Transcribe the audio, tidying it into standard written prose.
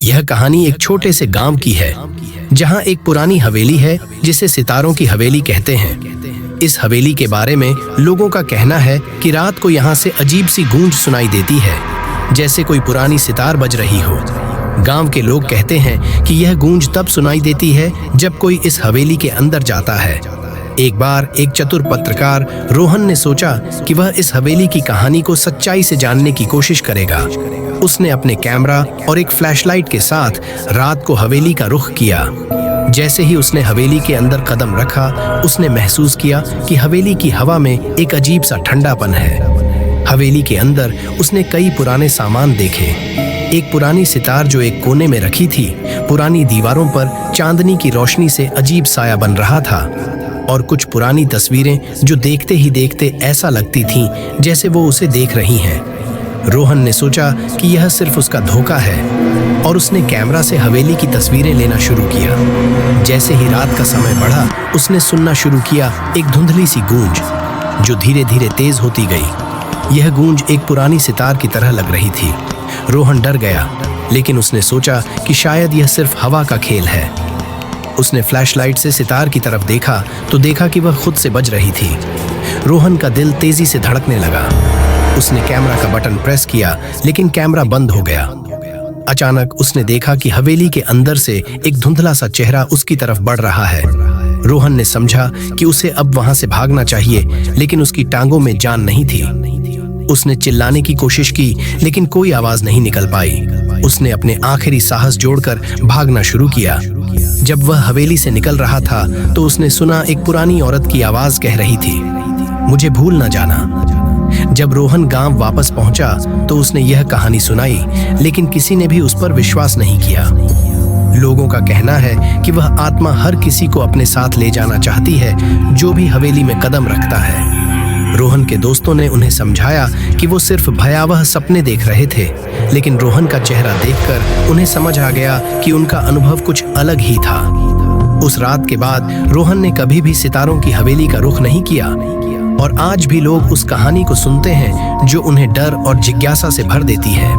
यह कहानी एक छोटे से गांव की है जहां एक पुरानी हवेली है जिसे सितारों की हवेली कहते हैं। इस हवेली के बारे में लोगों का कहना है कि रात को यहां से अजीब सी गूंज सुनाई देती है, जैसे कोई पुरानी सितार बज रही हो। गांव के लोग कहते हैं कि यह गूंज तब सुनाई देती है जब कोई इस हवेली के अंदर जाता है। एक बार एक चतुर पत्रकार रोहन ने सोचा कि वह इस हवेली की कहानी को सच्चाई से जानने की कोशिश करेगा। उसने अपने कैमरा और एक फ्लैशलाइट के साथ रात को हवेली का रुख किया। जैसे ही उसने हवेली के अंदर कदम रखा, उसने महसूस किया कि हवेली की हवा में एक अजीब सा ठंडापन है। हवेली के अंदर उसने कई पुराने सामान देखे। एक पुरानी सितार जो एक कोने में रखी थी, पुरानी दीवारों पर चांदनी की रोशनी से अजीब साया बन रहा था, और कुछ पुरानी तस्वीरें जो देखते ही देखते ऐसा लगती थीं जैसे वो उसे देख रही हैं। रोहन ने सोचा कि यह सिर्फ उसका धोखा है, और उसने कैमरा से हवेली की तस्वीरें लेना शुरू किया। जैसे ही रात का समय बढ़ा, उसने सुनना शुरू किया एक धुंधली सी गूंज जो धीरे धीरे तेज होती गई। यह गूंज एक पुरानी सितार की तरह लग रही थी। रोहन डर गया, लेकिन उसने सोचा कि शायद यह सिर्फ हवा का खेल है। उसने फ्लैशलाइट से सितार की तरफ देखा तो देखा कि वह खुद से बज रही थी। रोहन का दिल तेजी से धड़कने लगा। उसने कैमरा का बटन प्रेस किया, लेकिन कैमरा बंद हो गया। अचानक उसने देखा कि हवेली के अंदर से एक धुंधला सा चेहरा उसकी तरफ बढ़ रहा है। रोहन ने समझा कि उसे अब वहां से भागना चाहिए, लेकिन उसकी टांगों में जान नहीं थी। उसने चिल्लाने की कोशिश की, लेकिन कोई आवाज नहीं निकल पाई। उसने अपने आखिरी साहस जोड़कर भागना शुरू किया। जब वह हवेली से निकल रहा था तो उसने सुना एक पुरानी औरत की आवाज कह रही थी, मुझे भूल न जाना। जब रोहन गांव वापस पहुंचा तो उसने यह कहानी सुनाई, लेकिन किसी ने भी उस पर विश्वास नहीं किया। लोगों का कहना है कि वह आत्मा हर किसी को अपने साथ ले जाना चाहती है जो भी हवेली में कदम रखता है। रोहन के दोस्तों ने उन्हें समझाया कि वो सिर्फ भयावह सपने देख रहे थे, लेकिन रोहन का चेहरा देखकर उन्हें समझ आ गया कि उनका अनुभव कुछ अलग ही था। उस रात के बाद रोहन ने कभी भी सितारों की हवेली का रुख नहीं किया, और आज भी लोग उस कहानी को सुनते हैं जो उन्हें डर और जिज्ञासा से भर देती है।